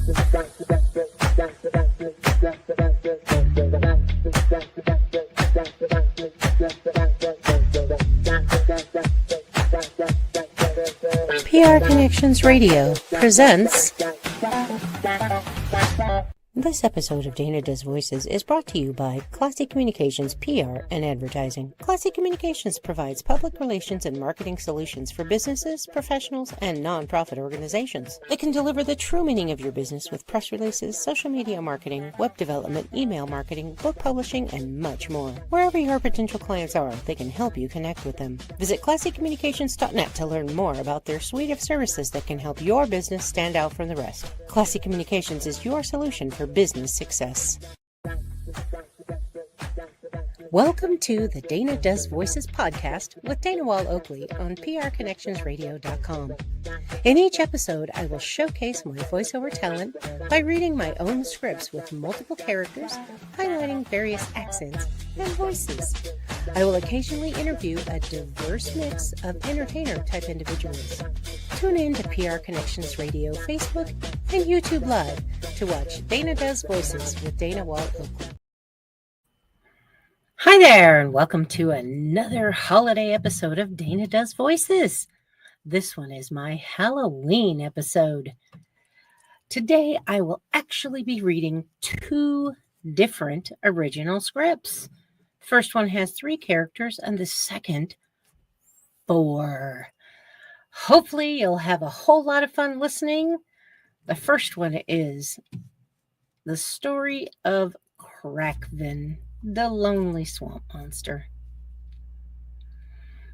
PR Connections Radio presents. This episode of Dana Does Voices is brought to you by Classy Communications PR and Advertising. Classy Communications provides public relations and marketing solutions for businesses, professionals, and non-profit organizations. They can deliver the true meaning of your business with press releases, social media marketing, web development, email marketing, book publishing, and much more. Wherever your potential clients are, they can help you connect with them. Visit classycommunications.net to learn more about their suite of services that can help your business stand out from the rest. Classy Communications is your solution for business success. Welcome to the Dana Does Voices podcast with Dana Wall Oakley on prconnectionsradio.com. In each episode, I will showcase my voiceover talent by reading my own scripts with multiple characters, highlighting various accents and voices. I will occasionally interview a diverse mix of entertainer-type individuals. Tune in to PR Connections Radio, Facebook, and YouTube Live to watch Dana Does Voices with Dana Wall Oakley. Hi there, and welcome to another holiday episode of Dana Does Voices. This one is my Halloween episode. Today, I will actually be reading two different original scripts. The first one has 3 characters, and the second, 4. Hopefully, you'll have a whole lot of fun listening. The first one is the story of Crackvin, the lonely swamp monster.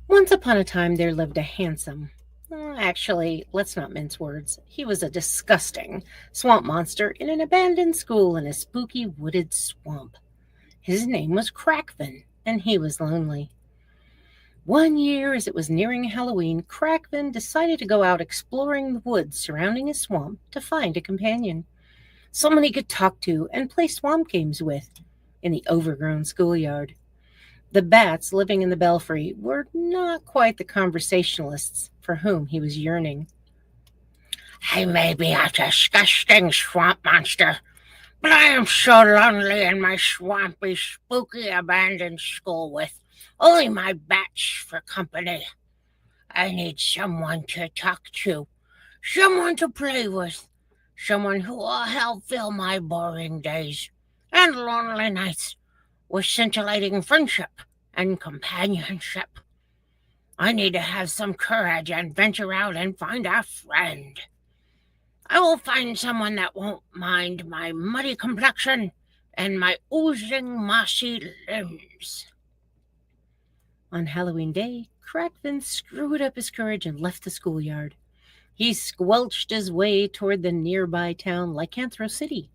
Once upon a time, there lived a handsome, actually, let's not mince words. He was a disgusting swamp monster in an abandoned school in a spooky wooded swamp. His name was Crackvin, and he was lonely. One year, as it was nearing Halloween, Crackvin decided to go out exploring the woods surrounding his swamp to find a companion, someone he could talk to and play swamp games with in the overgrown schoolyard. The bats living in the belfry were not quite the conversationalists for whom he was yearning. I may be a disgusting swamp monster, but I am so lonely in my swampy, spooky, abandoned school with only my bats for company. I need someone to talk to, someone to play with, someone who will help fill my boring days and lonely nights with scintillating friendship and companionship. I need to have some courage and venture out and find a friend. I will find someone that won't mind my muddy complexion and my oozing mossy limbs. On Halloween Day, Crackvin screwed up his courage and left the schoolyard. He squelched his way toward the nearby town Lycanthro City.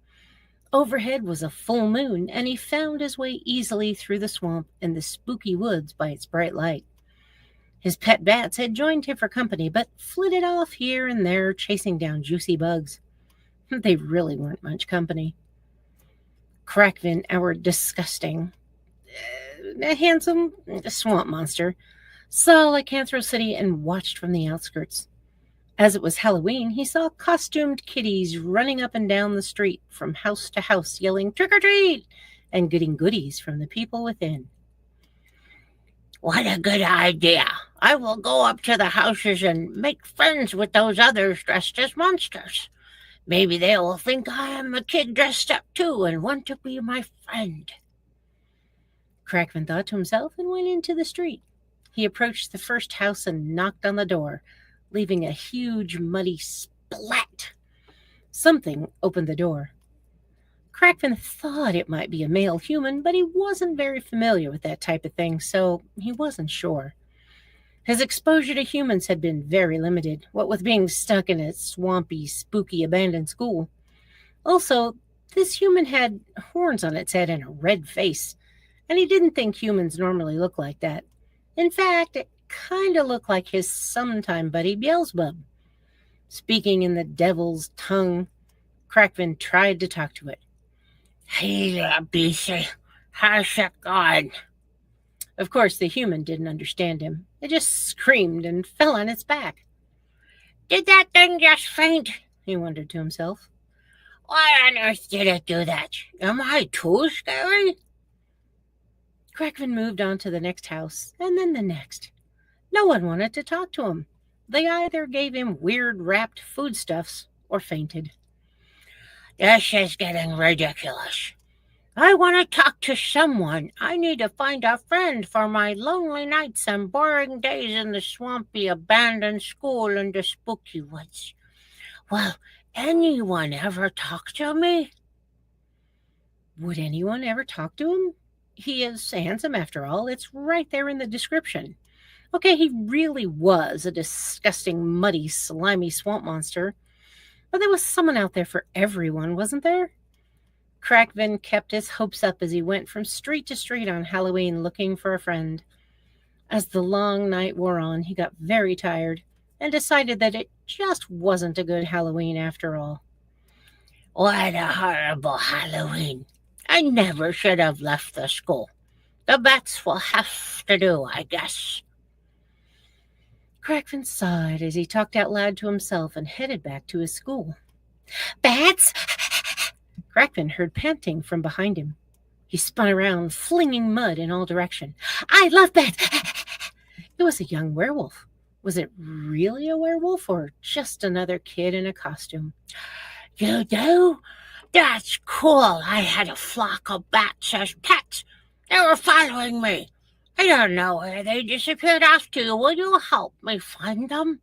Overhead was a full moon, and he found his way easily through the swamp and the spooky woods by its bright light. His pet bats had joined him for company, but flitted off here and there, chasing down juicy bugs. They really weren't much company. Crackvin, our disgusting, handsome swamp monster, saw Lycanthro City and watched from the outskirts. As it was Halloween, he saw costumed kitties running up and down the street from house to house, yelling "Trick or treat!" and getting goodies from the people within. What a good idea! I will go up to the houses and make friends with those others dressed as monsters. Maybe they will think I am a kid dressed up too and want to be my friend. Crackvin thought to himself and went into the street. He approached the first house and knocked on the door, leaving a huge muddy splat. Something opened the door. Crackvin thought it might be a male human, but he wasn't very familiar with that type of thing, so he wasn't sure. His exposure to humans had been very limited, what with being stuck in a swampy, spooky, abandoned school. Also, this human had horns on its head and a red face, and he didn't think humans normally look like that. In fact, it kind of looked like his sometime buddy Beelzebub. Speaking in the devil's tongue, Crackvin tried to talk to it. Hey there, beastie. How's it going? Of course, the human didn't understand him. It just screamed and fell on its back. Did that thing just faint? He wondered to himself. Why on earth did it do that? Am I too scary? Crackvin moved on to the next house, and then the next. No one wanted to talk to him. They either gave him weird wrapped foodstuffs or fainted. This is getting ridiculous. I want to talk to someone. I need to find a friend for my lonely nights and boring days in the swampy, abandoned school in the spooky woods. Will anyone ever talk to me? Would anyone ever talk to him? He is handsome after all. It's right there in the description. Okay, he really was a disgusting, muddy, slimy swamp monster. But there was someone out there for everyone, wasn't there? Crackvin kept his hopes up as he went from street to street on Halloween looking for a friend. As the long night wore on, he got very tired and decided that it just wasn't a good Halloween after all. What a horrible Halloween. I never should have left the school. The bats will have to do, I guess. Crackvin sighed as he talked out loud to himself and headed back to his school. Bats? Crackvin heard panting from behind him. He spun around, flinging mud in all directions. I love bats! It was a young werewolf. Was it really a werewolf or just another kid in a costume? You do? That's cool. I had a flock of bats as pets. They were following me. I don't know where they disappeared off to. Will you help me find them?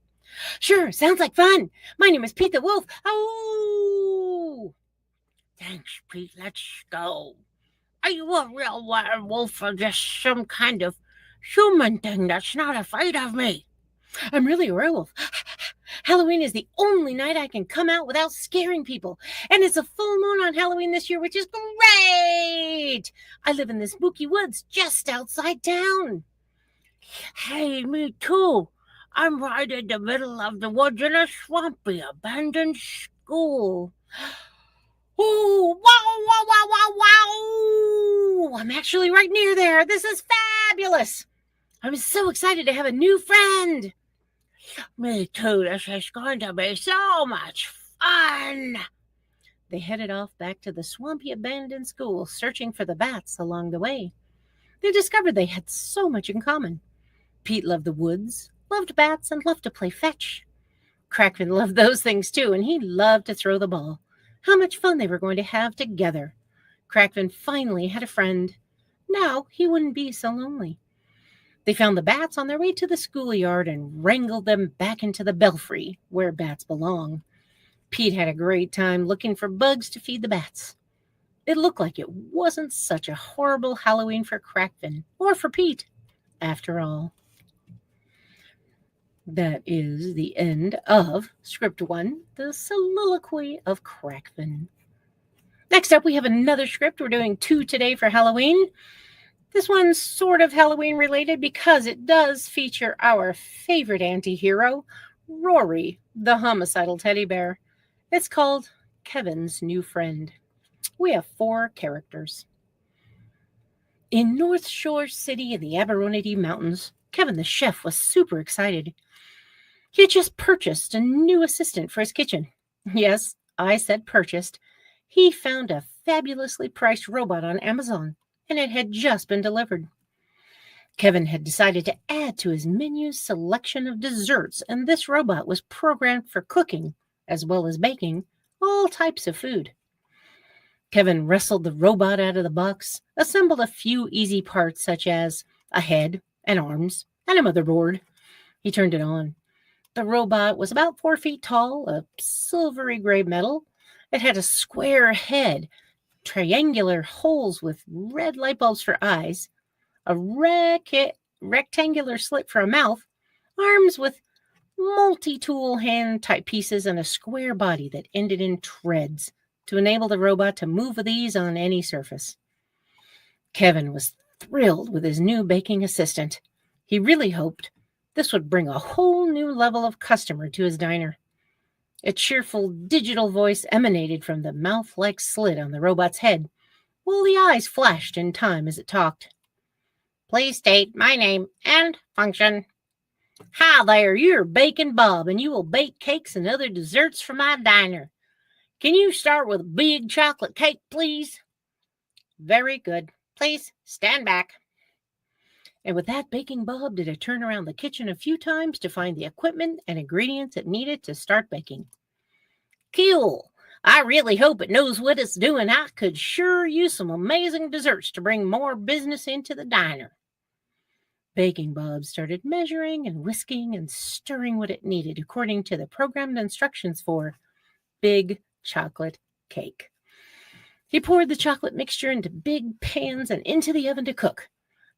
Sure, sounds like fun. My name is Pete the Wolf. Oh! Thanks, Pete. Let's go. Are you a real werewolf or just some kind of human thing that's not afraid of me? I'm really a werewolf. Halloween is the only night I can come out without scaring people. And it's a full moon on Halloween this year, which is great. I live in the spooky woods just outside town. Hey, me too. I'm right in the middle of the woods in a swampy, abandoned school. Oh, wow, wow, wow, wow. I'm actually right near there. This is fabulous. I'm so excited to have a new friend. Me too. This is going to be so much fun. They headed off back to the swampy abandoned school, searching for the bats along the way. They discovered they had so much in common. Pete loved the woods, loved bats, and loved to play fetch. Crackvin loved those things too, and he loved to throw the ball. How much fun they were going to have together. Crackvin finally had a friend. Now he wouldn't be so lonely. They found the bats on their way to the schoolyard and wrangled them back into the belfry, where bats belong. Pete had a great time looking for bugs to feed the bats. It looked like it wasn't such a horrible Halloween for Crackvin, or for Pete, after all. That is the end of Script 1, The Soliloquy of Crackvin. Next up, we have another script. We're doing 2 today for Halloween. This one's sort of Halloween related because it does feature our favorite anti-hero, Rory, the homicidal teddy bear. It's called Kevin's New Friend. We have 4 characters. In North Shore City in the Aberronity Mountains, Kevin the chef was super excited. He had just purchased a new assistant for his kitchen. Yes, I said purchased. He found a fabulously priced robot on Amazon, and it had just been delivered. Kevin had decided to add to his menu's selection of desserts, and this robot was programmed for cooking, as well as baking, all types of food. Kevin wrestled the robot out of the box, assembled a few easy parts such as a head and arms and a motherboard. He turned it on. The robot was about 4 feet tall, of silvery gray metal. It had a square head, triangular holes with red light bulbs for eyes, a rectangular slit for a mouth, arms with multi-tool hand-type pieces, and a square body that ended in treads to enable the robot to move with ease on any surface. Kevin was thrilled with his new baking assistant. He really hoped this would bring a whole new level of customer to his diner. A cheerful digital voice emanated from the mouth-like slit on the robot's head, while the eyes flashed in time as it talked. Please state my name and function. Hi there, you're Bacon Bob, and you will bake cakes and other desserts for my diner. Can you start with a big chocolate cake, please? Very good. Please stand back. And with that, Baking Bob did a turn around the kitchen a few times to find the equipment and ingredients it needed to start baking. Cool. I really hope it knows what it's doing. I could sure use some amazing desserts to bring more business into the diner. Baking Bob started measuring and whisking and stirring what it needed according to the programmed instructions for big chocolate cake. He poured the chocolate mixture into big pans and into the oven to cook.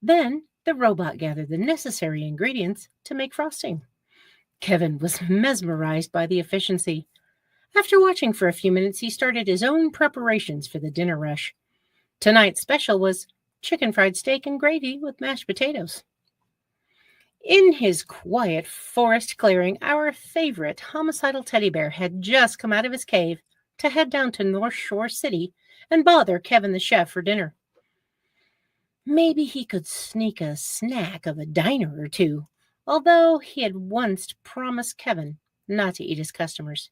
Then the robot gathered the necessary ingredients to make frosting. Kevin was mesmerized by the efficiency. After watching for a few minutes, he started his own preparations for the dinner rush. Tonight's special was chicken fried steak and gravy with mashed potatoes. In his quiet forest clearing, our favorite homicidal teddy bear had just come out of his cave to head down to North Shore City and bother Kevin the chef for dinner. Maybe he could sneak a snack of a diner or two, although he had once promised Kevin not to eat his customers.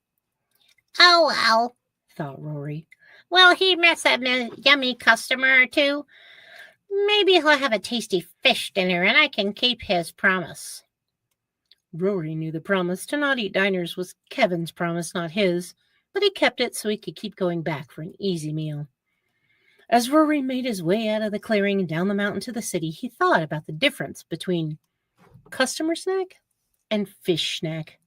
Oh, well, thought Rory. Will he miss a yummy customer or two? Maybe he'll have a tasty fish dinner and I can keep his promise. Rory knew the promise to not eat diners was Kevin's promise, not his, but he kept it so he could keep going back for an easy meal. As Rory made his way out of the clearing and down the mountain to the city, he thought about the difference between customer snack and fish snack.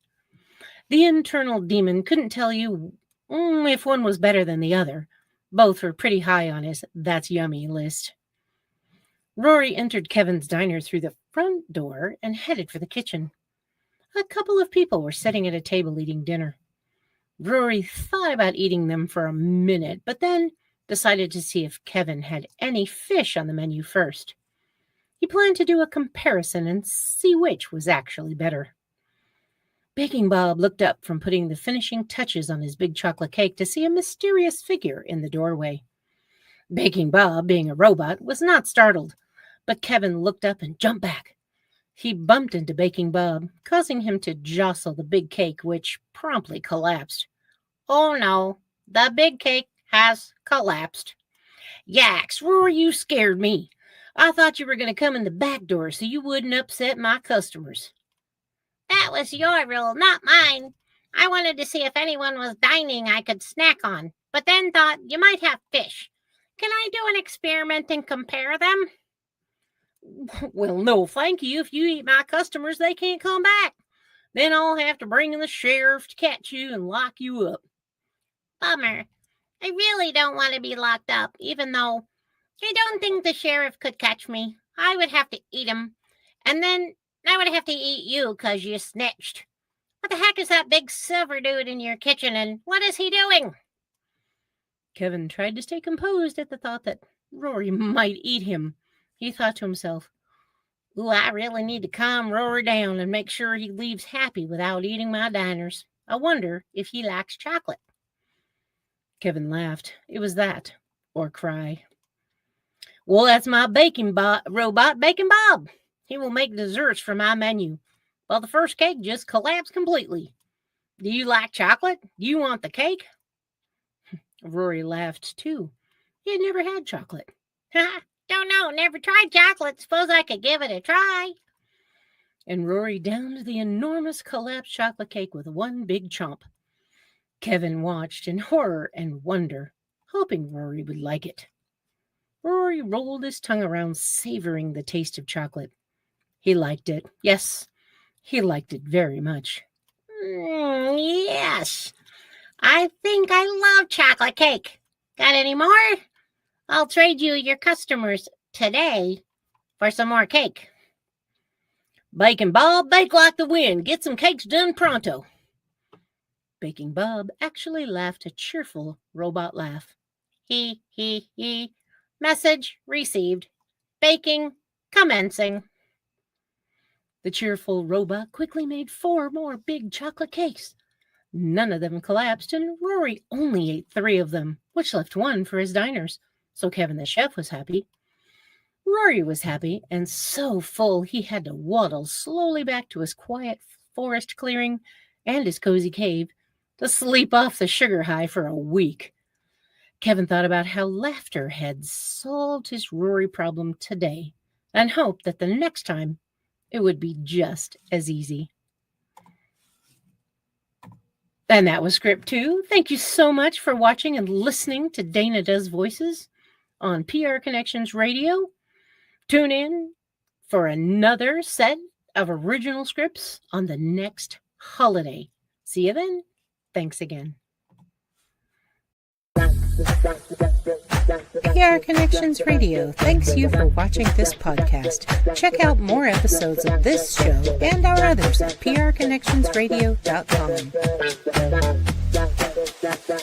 The internal demon couldn't tell you if one was better than the other. Both were pretty high on his "that's yummy" list. Rory entered Kevin's diner through the front door and headed for the kitchen. A couple of people were sitting at a table eating dinner. Rory thought about eating them for a minute, but then decided to see if Kevin had any fish on the menu first. He planned to do a comparison and see which was actually better. Baking Bob looked up from putting the finishing touches on his big chocolate cake to see a mysterious figure in the doorway. Baking Bob, being a robot, was not startled, but Kevin looked up and jumped back. He bumped into Baking Bob, causing him to jostle the big cake, which promptly collapsed. Oh no, the big cake has collapsed. Yaks, Rory, you scared me. I thought you were going to come in the back door so you wouldn't upset my customers. That was your rule, not mine. I wanted to see if anyone was dining I could snack on, but then thought you might have fish. Can I do an experiment and compare them? Well, no, thank you. If you eat my customers, they can't come back. Then I'll have to bring in the sheriff to catch you and lock you up. Bummer. I really don't want to be locked up, even though I don't think the sheriff could catch me. I would have to eat him, and then I would have to eat you because you snitched. What the heck is that big silver dude in your kitchen, and what is he doing? Kevin tried to stay composed at the thought that Rory might eat him. He thought to himself, "Ooh, I really need to calm Rory down and make sure he leaves happy without eating my diners. I wonder if he likes chocolate." Kevin laughed. It was that, or cry. "Well, that's my robot, Baking Bob. He will make desserts for my menu. Well, the first cake just collapsed completely. Do you like chocolate? Do you want the cake?" Rory laughed too. He had never had chocolate. "Ha! Don't know. Never tried chocolate. Suppose I could give it a try." And Rory downed the enormous collapsed chocolate cake with one big chomp. Kevin watched in horror and wonder, hoping Rory would like it. Rory rolled his tongue around, savoring the taste of chocolate. He liked it. Yes, he liked it very much. Yes, I think I love chocolate cake. Got any more? I'll trade you your customers today for some more cake." "Baking Bob, bake like the wind. Get some cakes done pronto." Baking Bob actually laughed a cheerful robot laugh. He. Message received. Baking commencing. The cheerful robot quickly made 4 more big chocolate cakes. None of them collapsed, and Rory only ate 3 of them, which left 1 for his diners. So Kevin the chef was happy. Rory was happy, and so full he had to waddle slowly back to his quiet forest clearing and his cozy cave to sleep off the sugar high for a week. Kevin thought about how laughter had solved his Rory problem today and hoped that the next time it would be just as easy. And that was Script 2. Thank you so much for watching and listening to Dana Does Voices on PR Connections Radio. Tune in for another set of original scripts on the next holiday. See you then. Thanks again. PR Connections Radio thanks you for watching this podcast. Check out more episodes of this show and our others at prconnectionsradio.com.